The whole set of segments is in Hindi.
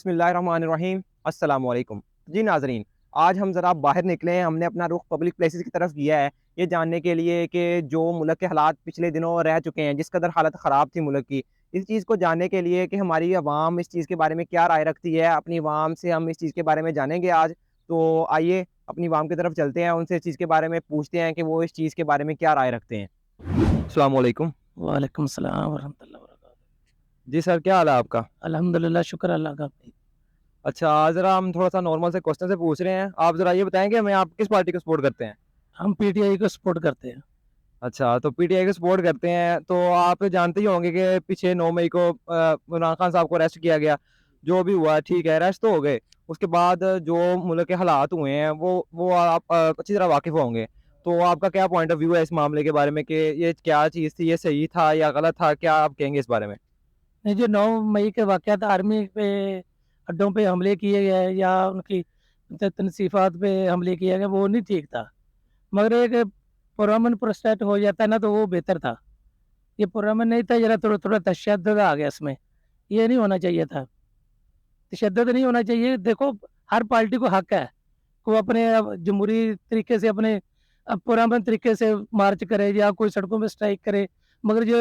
बिस्मिल्लाहिर्रहमानिर्रहीम अस्सलाम वालेकुम। जी नाज़रीन, आज हम ज़रा बाहर निकले हैं। हमने अपना रुख पब्लिक प्लेसेस की तरफ किया है, ये जानने के लिए कि जो मुल्क के हालात पिछले दिनों रह चुके हैं, जिस कदर हालत ख़राब थी मुल्क की, इस चीज़ को जानने के लिए कि हमारी अवाम इस चीज़ के बारे में क्या राय रखती है, अपनी अवाम से हम इस चीज़ के बारे में जानेंगे आज। तो आइए अपनी अवाम की तरफ चलते हैं, उनसे इस चीज़ के बारे में पूछते हैं कि वो इस चीज़ के बारे में क्या राय रखते हैं। अस्सलाम वालेकुम। वालेकुम सलाम वरहमतुल्लाहि वबरकातुहू। जी सर, क्या हाल है आपका? अल्हम्दुलिल्लाह शुक्र अल्लाह का भाई। अच्छा, ज़रा हम थोड़ा-सा नॉर्मल से क्वेश्चन से पूछ रहे हैं। आप ज़रा ये बताएँ कि हमें आप किस पार्टी को सपोर्ट करते हैं? हम पीटीआई को सपोर्ट करते हैं। अच्छा, तो पीटीआई को सपोर्ट करते हैं, तो आप जानते ही होंगे कि पीछे 9 मई को इमरान खान साहब को अरेस्ट किया गया। जो भी हुआ ठीक है, अरेस्ट तो हो गए। उसके बाद जो मुल्क के हालात हुए हैं, वो आप अच्छी तरह वाकिफ़ होंगे। तो आपका क्या पॉइंट ऑफ व्यू है इस मामले के बारे में कि ये क्या चीज़ थी, ये सही था या गलत था? क्या आप कहेंगे इस बारे में? नहीं, जो 9 मई के वाक़यात आर्मी पे अड्डों पे हमले किए गए या उनकी तनसीफ़ात पे हमले किए गए वो नहीं ठीक था। मगर एक पुरअमन प्रोटेस्ट हो जाता है ना तो वो बेहतर था। ये पुरअमन नहीं था, ज़रा थोड़ा-थोड़ा तशद्दुद आ गया इसमें। ये नहीं होना चाहिए था। तशद्दुद नहीं होना चाहिए। देखो, हर पार्टी को हक है कि वो अपने जमहूरी तरीके से अपने पुरअमन तरीके से मार्च करे या कोई सड़कों पे स्ट्राइक करे। मगर जो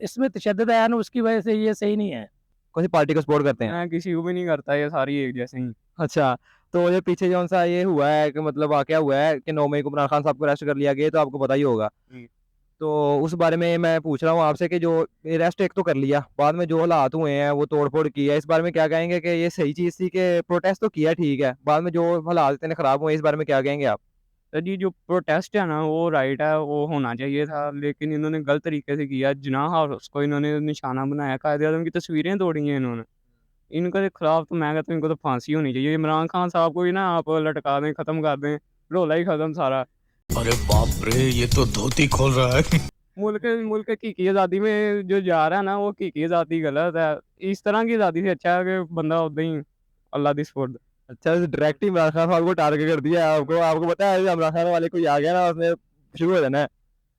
इसमें तशद्दुद आया ना उसकी वजह से ये सही नहीं है। कौन-सी पार्टी को सपोर्ट करते हैं? मैं किसी को भी नहीं करता, ये सारी एक जैसे ही। अच्छा, तो ये पीछे जौन-सा ये हुआ है कि मतलब वाक़या हुआ है कि 9 मई को इमरान खान साहब को अरेस्ट कर लिया गया, ये तो आपको पता ही होगा। जी। तो उस बारे में मैं पूछ रहा हूँ आपसे कि जो अरेस्ट एक तो कर लिया, बाद में जो हालात हुए हैं, वो तोड़-फोड़ की है, इस बारे में क्या कहेंगे कि ये सही चीज़ थी कि प्रोटेस्ट तो किया ठीक है, बाद में जो हालात इतने ख़राब हुए, इस बारे में क्या कहेंगे आप? तो जी, जो प्रोटेस्ट है ना, वो राइट है, वो होना चाहिए था, लेकिन इन्होंने गलत तरीके से किया। जिनाह और उसको इन्होंने निशाना बनाया, कायदे-आज़म की तस्वीरें तोड़ी हैं इन्होंने। इनके खिलाफ तो मैं कहता हूँ इनको तो फांसी होनी चाहिए। इमरान खान साहब को भी ना आप लटका दें, खत्म कर दें, रोला ही खत्म सारा। अरे बाप रे! ये तो धोती खोल रहा है। मुल्क की आज़ादी में जो जा रहा है ना, वो की आज़ादी गलत है। इस तरह की आज़ादी से अच्छा है कि बंदा उदां ही अल्लाह दी सुपुर्द। अच्छा, डायरेक्ट ही इमरान खान साहब को टारगेट कर दिया है आपको, आपको पता है इमरान खान वाले कोई आ गया ना, उसने शुरू हो जाना है।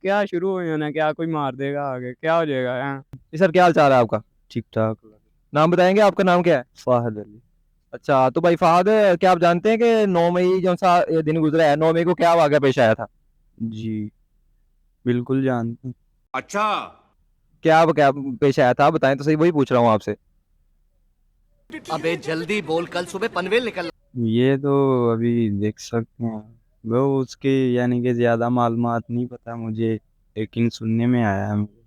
क्या शुरू हो जाना है, क्या कोई मार देगा आगे, क्या हो जाएगा? हैं? जी सर, क्या हाल-चाल है आपका? ठीक-ठाक। नाम बताएँगे, आपका नाम क्या है? फ़ाहद अली। अच्छा, तो भाई फ़हद, क्या आप जानते हैं कि 9 मई जौन-सा ये दिन गुज़रा है, 9 मई को क्या वाक़या पेश आया था? जी, बिल्कुल जानता हूँ। अच्छा। क्या पेश आया था? आप बताएँ तो सही, वही पूछ रहा हूँ आपसे। अबे जल्दी बोल, कल सुबह पनवेल निकल। ये तो अभी देख सकते हैं। वो उसके यानी कि ज़्यादा मालूमात नहीं पता मुझे, लेकिन सुनने में आया है मुझे।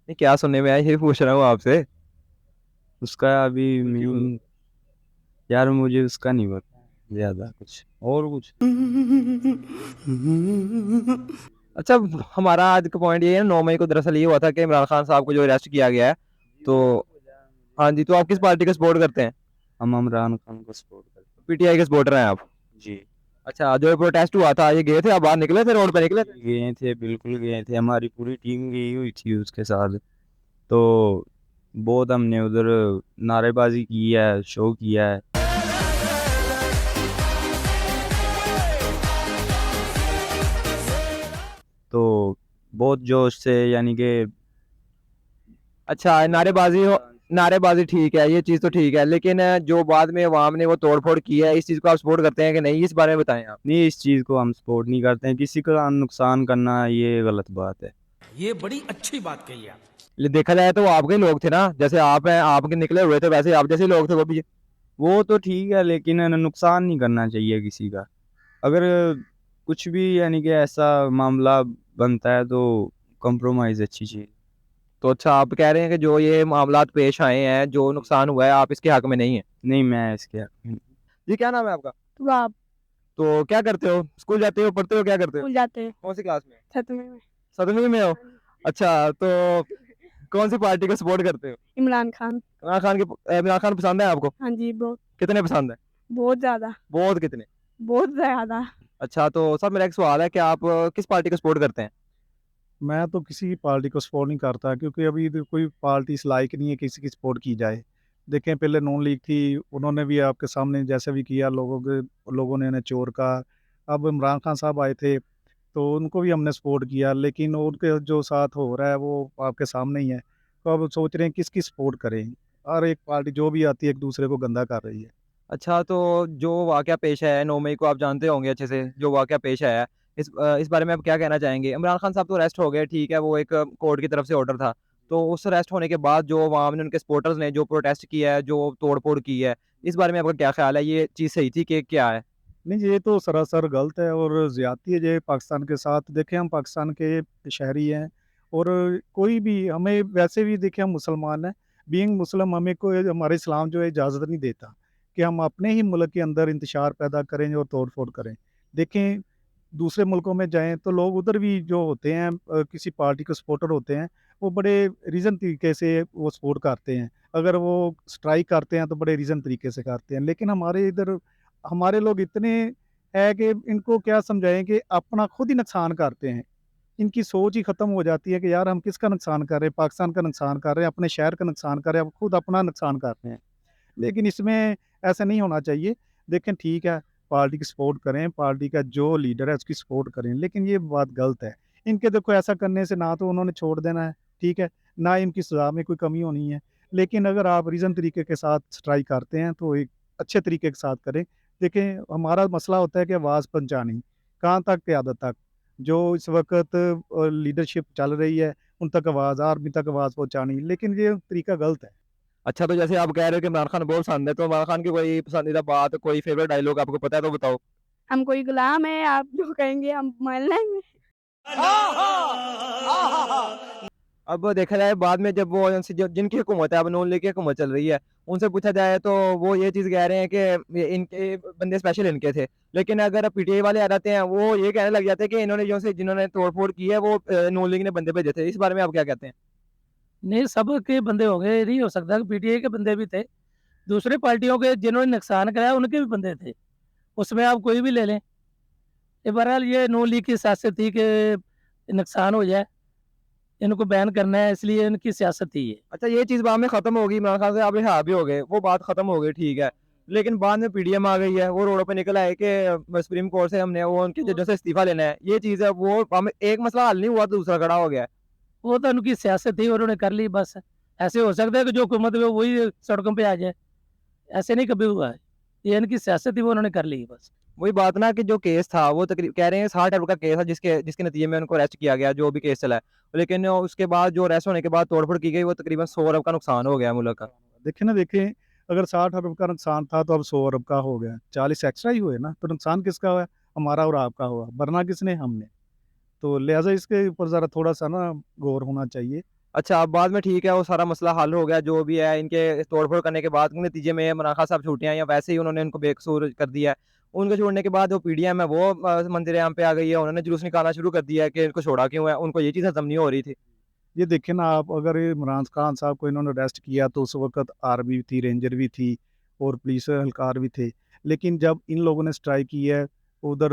ये क्या सुनने में आया, यही पूछ रहा हूँ आपसे। उसका अभी मीनिंग यार मुझे उसका नहीं पता ज़्यादा कुछ। और कुछ? अच्छा, हमारा आज का पॉइंट ये है, 9 मई को दरअसल ये हुआ था कि इमरान खान साहब को जो अरेस्ट किया गया है, तो हाँ जी, तो आप किस पार्टी को सपोर्ट करते हैं? हम इमरान खान को सपोर्ट करते हैं। पीटीआई के सपोर्टर हैं आप? जी। अच्छा, जो ये प्रोटेस्ट हुआ था, ये गए थे, आप बाहर निकले थे, रोड पे निकले थे? गए थे, बिल्कुल गए थे। हमारी पूरी टीम गई हुई थी उसके साथ। तो बहुत हमने उधर नारेबाज़ी की है, शो किया है। तो बहुत जोश से यानी कि अच्छा, नारेबाज़ी ठीक है, ये चीज़ तो ठीक है, लेकिन जो बाद में अवाम ने वो तोड़-फोड़ की है, इस चीज़ को आप सपोर्ट करते हैं कि नहीं? इस बारे में बताएँ आप। नहीं, इस चीज़ को हम सपोर्ट नहीं करते हैं। किसी का नुकसान करना ये गलत बात है। ये बड़ी अच्छी बात कही आप। देखा जाए तो वो आपके ही लोग थे ना, जैसे आप हैं, आपके निकले हुए थे, वैसे आप जैसे ही लोग थे वो भी। वो तो ठीक है, लेकिन है ना नुकसान नहीं करना चाहिए किसी का। अगर कुछ भी यानी कि ऐसा मामला बनता है तो कॉम्प्रोमाइज़ अच्छी चीज़। तो अच्छा, आप कह रहे हैं कि जो ये मामलात पेश आए हैं, जो नुकसान हुआ है, आप इसके हक में नहीं हैं। नहीं, मैं इसके हक़ में नहीं। जी, क्या नाम है आपका? तो आप तो क्या करते हो? स्कूल जाते हो, पढ़ते हो, क्या करते हो? स्कूल जाते हैं कौन सी क्लास में? 7वीं में। 7वीं में हो? अच्छा, तो कौन सी पार्टी को सपोर्ट करते हो? इमरान खान। इमरान खान पसंद है आपको? हाँ जी, बहुत कितने पसंद है? बहुत ज़्यादा, बहुत कितने? बहुत ज़्यादा। अच्छा, तो सर मेरा एक सवाल है कि आप किस पार्टी को सपोर्ट करते हैं? मैं तो किसी पार्टी को सपोर्ट नहीं करता क्योंकि अभी तो कोई पार्टी इस लायक नहीं है किसी की सपोर्ट की जाए। देखें पहले नून लीग थी, उन्होंने भी आपके सामने जैसे भी किया लोगों ने उन्हें चोर कहा। अब इमरान खान साहब आए थे, तो उनको भी हमने सपोर्ट किया लेकिन उनके जो साथ हो रहा है वो आपके सामने ही है। तो अब सोच रहे हैं किसकी सपोर्ट करें। हर एक पार्टी जो भी आती है एक दूसरे को गंदा कर रही है। अच्छा, तो जो वाक़या पेश आया है 9 मई को, आप जानते होंगे अच्छे से, जो वाक़या पेश आया है, इस बारे में आप क्या कहना चाहेंगे? इमरान खान साहब तो अरेस्ट हो गए, ठीक है, वो एक कोर्ट की तरफ से ऑर्डर था। तो उस अरेस्ट होने के बाद जो अवाम ने, उनके सपोर्टर्स ने जो प्रोटेस्ट किया है, जो तोड़-फोड़ की है, इस बारे में आपका क्या ख़्याल है? ये चीज़ सही थी कि क्या है? नहीं, ये तो सरासर गलत है और ज़्यादती है ये पाकिस्तान के साथ। देखें, हम पाकिस्तान के शहरी हैं और कोई भी हमें वैसे भी, देखिए हम मुसलमान हैं, बीइंग मुस्लिम हमें कोई, हमारा इस्लाम जो है इजाज़त नहीं देता कि हम अपने ही मुल्क के अंदर इंतशार पैदा करें और तोड़-फोड़ करें। देखें, दूसरे मुल्कों में जाएँ तो लोग उधर भी जो होते हैं किसी पार्टी के सपोर्टर होते हैं, वो बड़े रीज़न तरीके से वो सपोर्ट करते हैं। अगर वो स्ट्राइक करते हैं तो बड़े रीज़न तरीके से करते हैं। लेकिन हमारे इधर हमारे लोग इतने हैं कि इनको क्या समझाएँ कि अपना खुद ही नुकसान करते हैं। इनकी सोच ही ख़त्म हो जाती है कि यार हम किसका नुकसान कर रहे हैं, पाकिस्तान का नुकसान कर रहे हैं, अपने शहर का नुकसान कर रहे हैं, अब खुद अपना नुकसान कर रहे हैं। लेकिन इसमें ऐसा नहीं होना चाहिए। देखें, ठीक है, पार्टी की सपोर्ट करें, पार्टी का जो लीडर है उसकी सपोर्ट करें, लेकिन ये बात गलत है। इनके देखो ऐसा करने से ना तो उन्होंने छोड़ देना है, ठीक है, ना इनकी सज़ा में कोई कमी होनी है। लेकिन अगर आप रीज़न तरीके के साथ स्ट्राइक करते हैं तो एक अच्छे तरीके के साथ करें। देखें, हमारा मसला होता है कि आवाज़ पहुँचानी, कहाँ तक क़यादत तक। जो इस वक़्त लीडरशिप चल रही है, उन तक आवाज़, आर्मी तक आवाज़ पहुँचानी, लेकिन ये तरीका गलत है। अच्छा, तो जैसे आप कह रहे हो कि इमरान खान बहुत पसंद है, तो इमरान खान की कोई पसंदीदा बात, कोई फ़ेवरेट डायलॉग आपको पता है तो बताओ? हम कोई गुलाम हैं, आप जो कहेंगे हम मान लेंगे। अब देखा जाए बाद में, जब वो उनसे जो जिनकी हुकूमत है, अब नून लीग की हुकूमत चल रही है, उनसे पूछा जाए तो वो ये चीज़ कह रहे हैं कि ये इनके बंदे स्पेशल इनके थे। लेकिन अगर पीटीआई वाले आ जाते हैं, वो ये कहने लग जाते हैं कि इन्होंने जिन्होंने तोड़-फोड़ की है वो नून लीग ने बंदे भेजे थे। इस बारे में आप क्या कहते हैं? नहीं, सबके बंदे हो गए, ये नहीं हो सकता कि पीटीआई के बंदे भी थे। दूसरी पार्टियों के जिन्होंने नुकसान कराया उनके भी बंदे थे। उसमें आप कोई भी ले लें। बहरहाल ये नून लीग की सियासत थी कि नुकसान हो जाए, इनको बैन करना है, इसलिए इनकी सियासत थी ये। अच्छा, ये चीज़ बाद में ख़त्म हो गई, इमरान खान से आप रिहा भी हो गए, वो बात ख़त्म हो गई, ठीक है। लेकिन बाद में पीडीएम आ गई है, वो रोडों पे निकल आए कि सुप्रीम कोर्ट से हमने वो उनके जजों से इस्तीफ़ा लेना है। ये चीज़ है, वो हम एक मसला हल नहीं हुआ तो दूसरा खड़ा हो गया है। वो तो उनकी सियासत थी, उन्होंने कर ली बस। ऐसे हो सकता है कि जो हुकूमत में वही सड़कों पे आ जाए, ऐसे नहीं कभी हुआ है। ये इनकी सियासत थी, वो उन्होंने कर ली बस। वही बात ना कि जो केस था वो कह रहे हैं 60 अरब का केस था, जिसके नतीजे में उनको अरेस्ट किया गया, जो भी केस चला है। लेकिन उसके बाद जो अरेस्ट होने के बाद तोड़-फोड़ की गई, वो तकरीबन 100 अरब का नुकसान हो गया मुल्क का। देखें, अगर 60 अरब का नुकसान था तो अब 100 अरब का हो गया। 40 एक्स्ट्रा ही हुए ना, तो नुकसान किसका हुआ? हमारा और आपका हुआ। भरना किसने? हमने। तो लिहाज़ा इसके ऊपर ज़रा थोड़ा-सा ना गौर होना चाहिए। अच्छा, अब बाद में ठीक है, वो सारा मसला हल हो गया, जो भी है, इनके तोड़-फोड़ करने के बाद के नतीजे में इमरान खान साहब छूटे हैं, या वैसे ही उन्होंने उनको बेकसूर कर दिया है। उनको छोड़ने के बाद जो पीडीएम है वो मंदिर-ए-आम पे आ गई है, उन्होंने जुलूस निकालना शुरू कर दिया है कि इनको छोड़ा क्यों है, उनको ये चीज़ हज़म नहीं हो रही थी। ये देखिए ना आप, अगर ये इमरान खान साहब को इन्होंने अरेस्ट किया तो उस वक़्त आर्मी भी थी, रेंजर भी थी और पुलिस एहलकार भी थे। लेकिन जब इन लोगों ने स्ट्राइक की है, उधर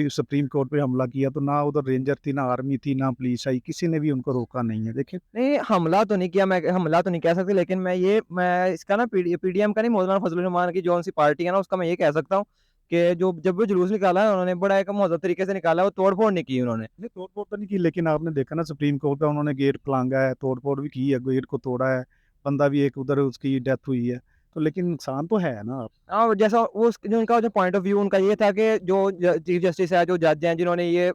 सुप्रीम कोर्ट पे हमला किया, तो ना उधर रेंजर थी, ना आर्मी थी, ना पुलिस आई, किसी ने भी उनको रोका नहीं है। देखिए, नहीं, हमला तो नहीं किया, मैं हमला तो नहीं कह सकते, लेकिन मैं इसका ना पीडीएम का नहीं, मौलाना फजलुर रहमान की जो-सी पार्टी है ना, उसका मैं ये कह सकता हूँ कि जो जब भी जुलूस निकाला है उन्होंने बड़ा एक महज़ब तरीके से निकाला है, वो तोड़-फोड़ नहीं की उन्होंने। नहीं तोड़-फोड़ तो नहीं की, लेकिन आपने देखा ना सुप्रीम कोर्ट का उन्होंने गेट फलांगा है, तोड़-फोड़ भी की है, गेट को तोड़ा है, बंदा भी एक उधर उसकी डेथ हुई है। तो लेकिन नुकसान तो है ना। हाँ, जैसा वो जो उनका जो पॉइंट ऑफ व्यू उनका ये था कि जो चीफ जस्टिस है, जो जज हैं जिन्होंने ये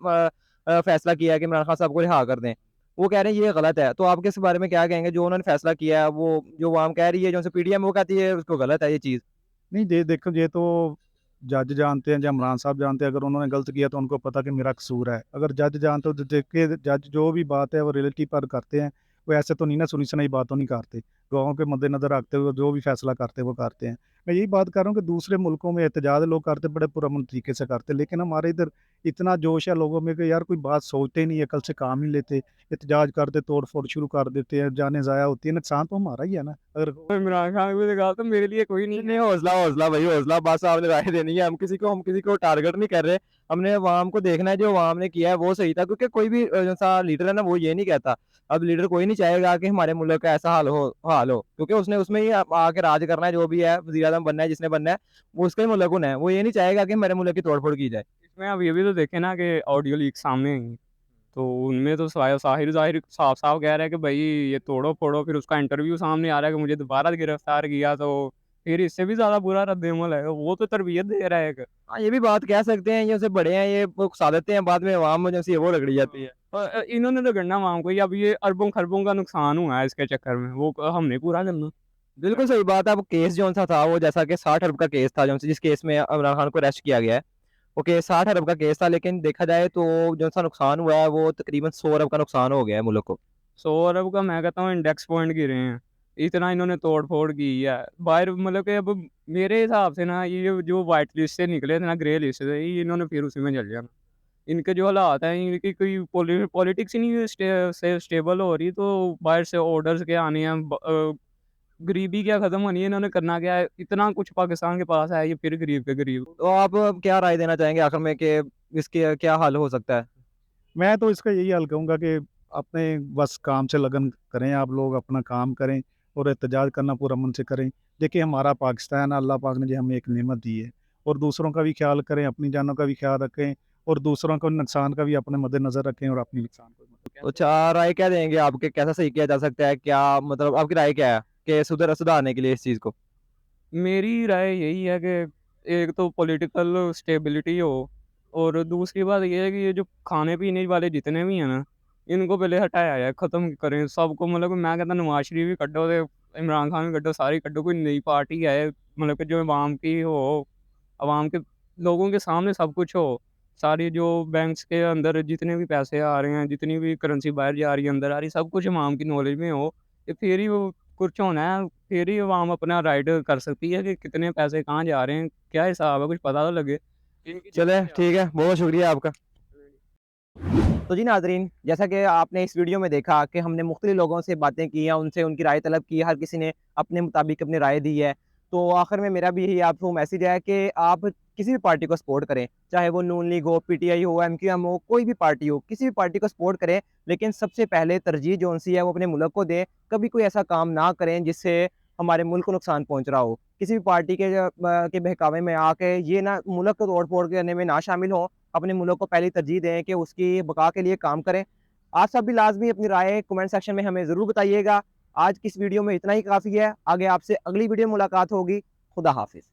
फैसला किया है कि इमरान खान साहब को रिहा कर दें, वो कह रहे हैं ये गलत है। तो आप इस बारे में क्या कहेंगे? जो उन्होंने फैसला किया है, वो जो अवाम कह रही है, जो पीडीएम वो कहती है उसको गलत है ये चीज़। नहीं, देखो, ये तो जज जानते हैं या इमरान साहब जानते हैं, अगर उन्होंने गलत किया तो उनको पता कि मेरा कसूर है। अगर जज जानते हो तो देखिए, जज जो भी बात है वो रियलिटी पर करते हैं, वो ऐसे तो नहीं ना सुनी-सुनाई बातों नहीं करते। गाँव के मद्देनज़र रखते हुए जो भी फैसला करते हैं वो करते हैं। मैं यही बात कर रहा हूँ कि दूसरे मुल्कों में एहतजाज लोग करते बड़े पुरअमन तरीके से करते, लेकिन हमारे इधर इतना जोश है लोगों में कि यार कोई बात सोचते ही नहीं है, अकल से काम नहीं लेते, एहतजाज करते, तोड़-फोड़ शुरू कर देते हैं, जानें ज़ाया होती है, नुकसान तो हमारा ही है ना। अगर इमरान खान की लगा तो मेरे लिए कोई नहीं नहीं, हौसला हौसला भाई हौसला, बस आपने राय देनी है, हम किसी को टारगेट नहीं कर रहे। हमने अवाम को देखना है, जो अवाम ने किया है वो सही था, क्योंकि कोई भी जैसा लीडर है ना, वो ये नहीं कहता। अब लीडर कोई नहीं चाहेगा कि हमारे मुल्क का ऐसा हाल हो, क्योंकि उसने उसमें ही आके राज करना है, जो भी है वज़ीर-ए-आज़म बनना है, जिसने बनना है, वो उसका ही मुल्क है। वो ये नहीं चाहेगा कि हमारे मुल्क की तोड़-फोड़ की जाए। इसमें आप ये भी तो देखें ना कि ऑडियो लीक सामने आई हैं। तो उनमें तो साहिर ज़ाहिर साफ-साफ कह रहा है कि भई ये तोड़ो-फोड़ो, फिर उसका इंटरव्यू सामने आ रहा है कि मुझे दोबारा गिरफ्तार किया, तो फिर इससे भी ज़्यादा बुरा रद्द-ए-अमल है। वो तो तरबियत दे रहा है एक। हाँ, ये भी बात कह सकते हैं, ये उससे बड़े हैं, ये वो उकसा देते हैं, बाद में अवाम में जैसे वो रगड़ी जाती है। इन्होंने तो करना अवाम को ही, अब ये अरबों-खरबों का नुकसान हुआ है इसके चक्कर में, वो हमने पूरा करना। बिल्कुल सही बात है, वो केस जौन-सा था वो जैसा कि 60 अरब का केस था जौन-सा जिस केस में इमरान खान को अरेस्ट किया गया है। वो केस 60 अरब का केस था, लेकिन देखा जाए तो जौन-सा नुकसान हुआ है वो तकरीबन 100 अरब का नुकसान हो गया है मुल्क को। 100 अरब का मैं कहता हूँ इंडेक्स पॉइंट गिरे हैं। इतना इन्होंने तोड़-फोड़ की है। बाहर मतलब कि अब मेरे हिसाब से ना ये जो व्हाइट लिस्ट से निकले थे ना, ग्रे लिस्ट से, ये इन्होंने फिर उसी में चल जाना। इनके जो हालात हैं, इनकी कोई पॉलिटिक्स ही नहीं स्टेबल हो रही, तो बाहर से ऑर्डर्स क्या आने हैं, गरीबी क्या खत्म होनी है, इन्होंने करना क्या है? इतना कुछ पाकिस्तान के पास है, ये फिर गरीब के गरीब। तो आप क्या राय देना चाहेंगे आखिर में कि इसके क्या हल हो सकता है? मैं तो इसका यही हल कहूँगा कि अपने बस काम से लगन करें, आप लोग अपना काम करें और एहतजाज करना पूरा मन से करें। देखिए हमारा पाकिस्तान अल्लाह पाक ने जो हमें एक नेमत दी है और दूसरों का भी ख्याल करें, अपनी जानों का भी ख्याल रखें और दूसरों को नुकसान का भी अपने मद्देनज़र रखें और अपनी नुकसान को तो अच्छा राय क्या देंगे आपके कैसा सही किया जा सकता है? क्या मतलब आपकी राय क्या है कि सुधारने के लिए इस चीज़ को? मेरी राय यही है कि एक तो पॉलिटिकल स्टेबिलिटी हो, और दूसरी बात ये है कि ये जो खाने-पीने वाले जितने भी हैं ना, इनको पहले हटाया जाए, ख़त्म करें सबको। मतलब कि मैं कहता नवाज़ शरीफ भी कड्डो ते इमरान खान भी कड्डो, सारे कड्डो, कोई नई पार्टी आए, मतलब कि जो अवाम की हो, अवाम के लोगों के सामने सब कुछ हो। सारी जो बैंक्स के अंदर जितने भी पैसे आ रहे हैं, जितनी भी करेंसी बाहर जा रही है, अंदर आ रही है, सब कुछ अवाम की नॉलेज में हो। ये फिर ही वो कुछ होना है, फिर ही अवाम अपना राइट कर सकती है कि कितने पैसे कहाँ जा रहे हैं, क्या हिसाब है, कुछ पता तो लगे। इनकी चलें जितनी ठीक है, बहुत शुक्रिया आपका। तो जी नाज़रीन, जैसा कि आपने इस वीडियो में देखा कि हमने मुख्तलिफ लोगों से बातें की हैं, उनसे उनकी राय तलब की है, हर किसी ने अपने मुताबिक अपनी राय दी है। तो आखिर में मेरा भी यही आपको मैसेज है कि आप किसी भी पार्टी को सपोर्ट करें, चाहे वो नून लीग हो, पीटीआई हो, एमक्यूएम हो, कोई भी पार्टी हो, किसी भी पार्टी को सपोर्ट करें, लेकिन सबसे पहले तरजीह जौन-सी है वो अपने मुल्क को दें। कभी कोई ऐसा काम ना करें जिससे हमारे मुल्क को नुकसान पहुँच रहा हो। किसी भी पार्टी के बहकावे में आके ये ना मुल्क को तोड़-फोड़ करने में ना शामिल हों। अपने मुल्क को पहली तरजीह दें कि उसकी बका के लिए काम करें। आप सब भी लाज़मी अपनी राय कमेंट सेक्शन में हमें ज़रूर बताइएगा। आज की इस वीडियो में इतना ही काफ़ी है। आगे आपसे अगली वीडियो में मुलाकात होगी। खुदा हाफ़िज़।